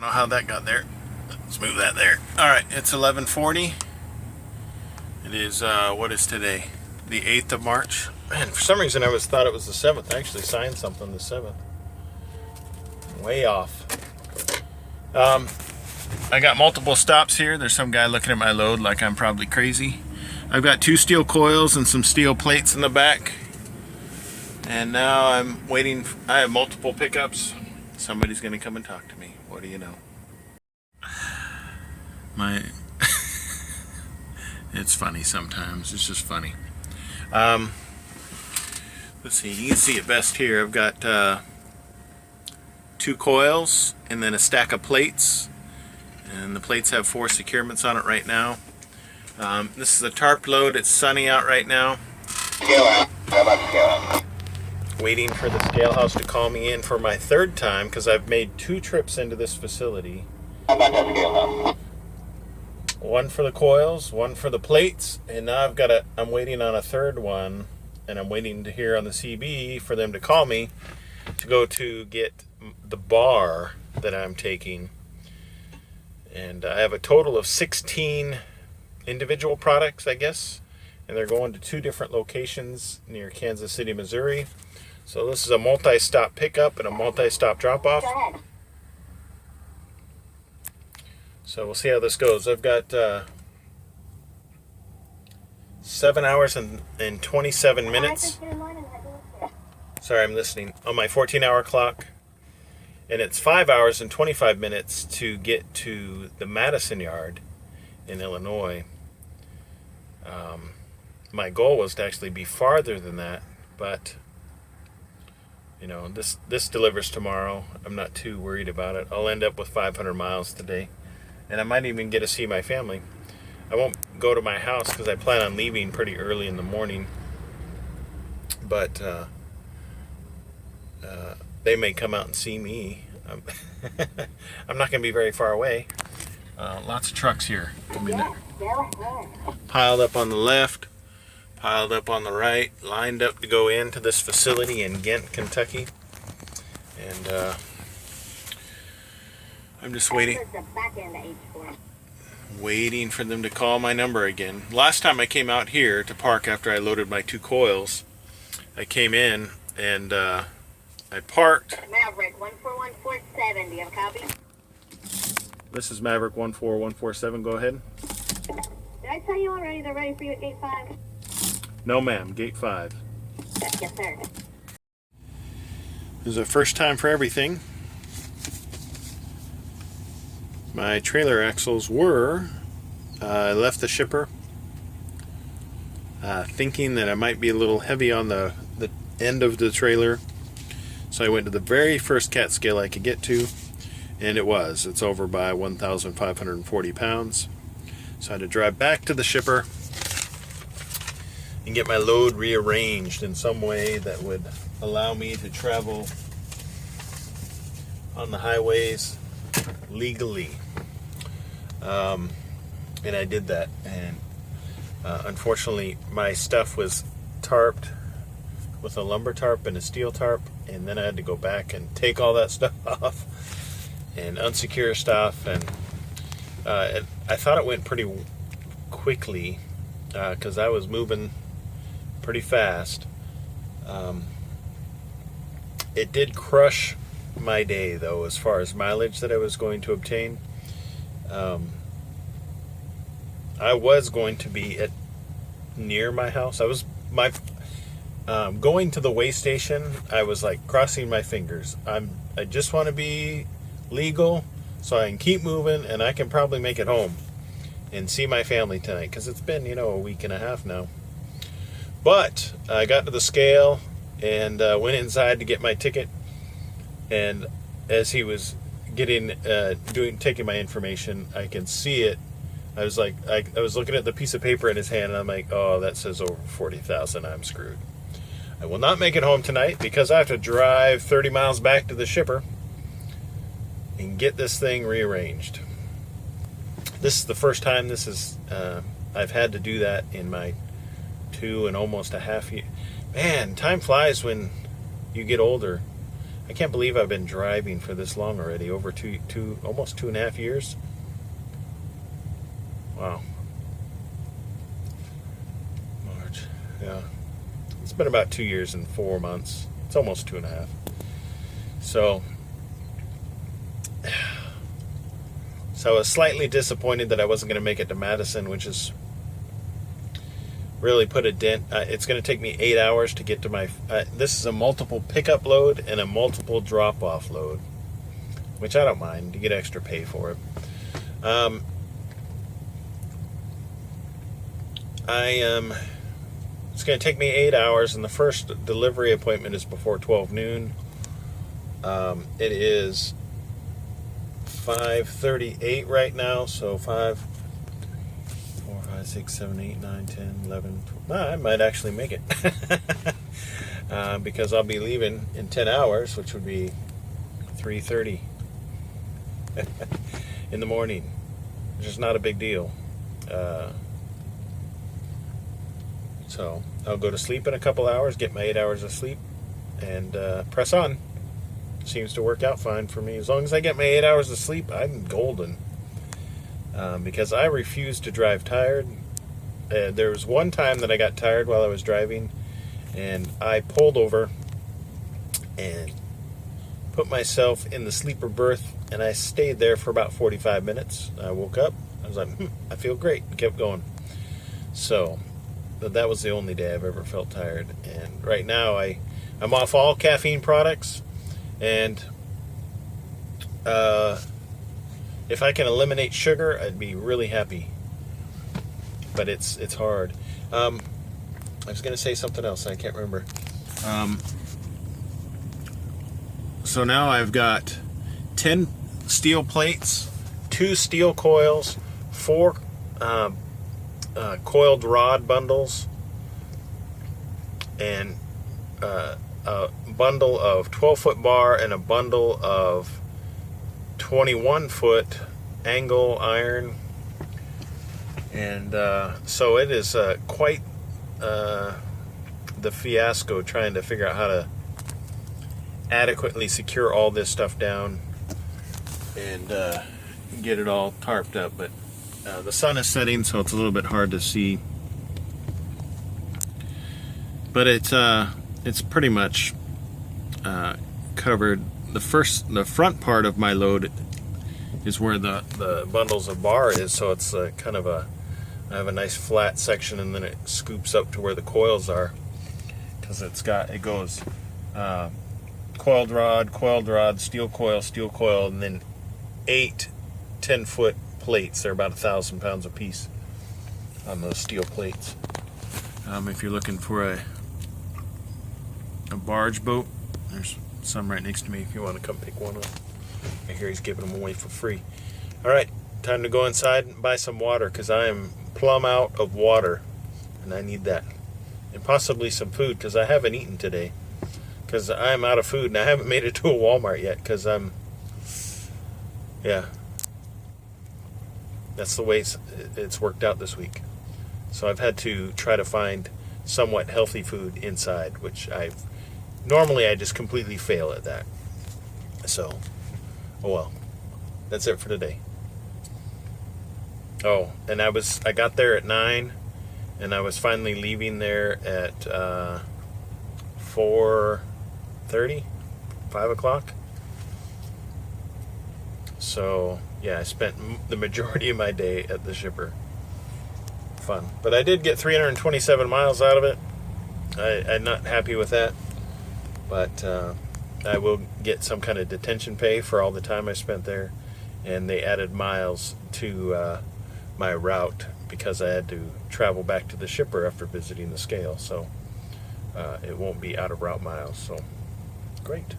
don't know how that got there. Let's move that there. Alright, it's 11:40. It is, what is today? The 8th of March. Man, for some reason I thought it was the 7th. I actually signed something the 7th. Way off. I got multiple stops here. There's some guy looking at my load like I'm probably crazy. I've got 2 steel coils and some steel plates in the back. And now I'm waiting. I have multiple pickups. Somebody's going to come and talk to me. What do you know? It's funny sometimes. It's just funny. Let's see. You can see it best here. I've got 2 coils and then a stack of plates. And the plates have 4 securements on it right now. This is a tarp load. It's sunny out right now. Waiting for the scale house to call me in for my 3rd time because I've made 2 trips into this facility. One for the coils, one for the plates, and now I'm waiting on a 3rd one, and I'm waiting to hear on the CB for them to call me to go to get the bar that I'm taking. And I have a total of 16 individual products, I guess, and they're going to 2 different locations near Kansas City, Missouri. So this is a multi-stop pickup and a multi-stop drop-off. So we'll see how this goes. I've got 7 hours and 27 minutes. Sorry, I'm listening. On my 14-hour clock. And it's 5 hours and 25 minutes to get to the Madison yard in Illinois. My goal was to actually be farther than that, but you know, this delivers tomorrow. I'm not too worried about it. I'll end up with 500 miles today, and I might even get to see my family. I won't go to my house because I plan on leaving pretty early in the morning, but they may come out and see me. I'm not going to be very far away. Lots of trucks here. Piled up on the left, piled up on the right, lined up to go into this facility in Ghent, Kentucky. And I'm just waiting for them to call my number again. Last time I came out here to park after I loaded my 2 coils, I came in and I parked. Maverick 14147, do you have a copy? This is Maverick 14147, go ahead. Did I tell you already they're ready for you at gate 5? No ma'am, gate 5. Yes sir. This is a first time for everything. My trailer axles were, I left the shipper thinking that I might be a little heavy on the end of the trailer. So I went to the very first cat scale I could get to, and it's over by 1,540 pounds. So I had to drive back to the shipper and get my load rearranged in some way that would allow me to travel on the highways legally. And I did that, and unfortunately my stuff was tarped with a lumber tarp and a steel tarp, and then I had to go back and take all that stuff off and unsecure stuff, and I thought it went pretty quickly because I was moving pretty fast. It did crush my day though as far as mileage that I was going to obtain. I was going to be near my house. Going to the way station, I was like crossing my fingers. I just want to be legal so I can keep moving and I can probably make it home and see my family tonight, because it's been, a week and a half now. But I got to the scale and went inside to get my ticket, and as he was taking my information, I could see it. I was like, I was looking at the piece of paper in his hand, and I'm like, oh, that says over 40,000. I'm screwed. I will not make it home tonight because I have to drive 30 miles back to the shipper and get this thing rearranged. This is the first time I've had to do that in my 2 and almost a half year. Man, time flies when you get older. I can't believe I've been driving for this long already, over almost 2.5 years. Wow. March, yeah. It's been about 2 years and 4 months. It's almost 2.5. So I was slightly disappointed that I wasn't going to make it to Madison, which is really put a dent. It's going to take me 8 hours to get to my... this is a multiple pickup load and a multiple drop-off load, which I don't mind. You get extra pay for it. It's going to take me 8 hours, and the first delivery appointment is before 12 noon. It is 5:38 right now, so 5, 4, 5, 6, 7, 8, 9, 10, 11, 12. I might actually make it. Because I'll be leaving in 10 hours, which would be 3:30 in the morning, which is not a big deal. So I'll go to sleep in a couple hours, get my 8 hours of sleep, and press on. Seems to work out fine for me. As long as I get my 8 hours of sleep, I'm golden. Because I refuse to drive tired. There was one time that I got tired while I was driving, and I pulled over and put myself in the sleeper berth, and I stayed there for about 45 minutes. I woke up, I was like, I feel great, and kept going. So, but that was the only day I've ever felt tired. And right now, I'm off all caffeine products, and if I can eliminate sugar, I'd be really happy. But it's hard. I was going to say something else. I can't remember. So now I've got 10 steel plates, 2 steel coils, 4 coiled rod bundles, and a bundle of 12-foot bar and a bundle of 21-foot angle iron. And so it is quite the fiasco trying to figure out how to adequately secure all this stuff down and get it all tarped up. But the sun is setting, so it's a little bit hard to see. But it's pretty much covered. The front part of my load is where the bundles of bar is, so it's kind of I have a nice flat section, and then it scoops up to where the coils are, because it goes coiled rod, steel coil, and then 8 10-foot plates. They're about 1,000 pounds a piece on those steel plates. If you're looking for a barge boat, there's some right next to me if you want to come pick one up. I hear he's giving them away for free. Alright, time to go inside and buy some water, because I am plumb out of water, and I need that. And possibly some food, because I haven't eaten today. Because I am out of food, and I haven't made it to a Walmart yet, because yeah. That's the way it's worked out this week. So I've had to try to find somewhat healthy food inside, which normally I just completely fail at that. So, oh well. That's it for today. Oh, and I got there at 9, and I was finally leaving there at 4:30, 5 o'clock. So, yeah, I spent the majority of my day at the shipper. Fun. But I did get 327 miles out of it. I'm not happy with that. But I will get some kind of detention pay for all the time I spent there. And they added miles to my route, because I had to travel back to the shipper after visiting the scale. So it won't be out of route miles. So, great.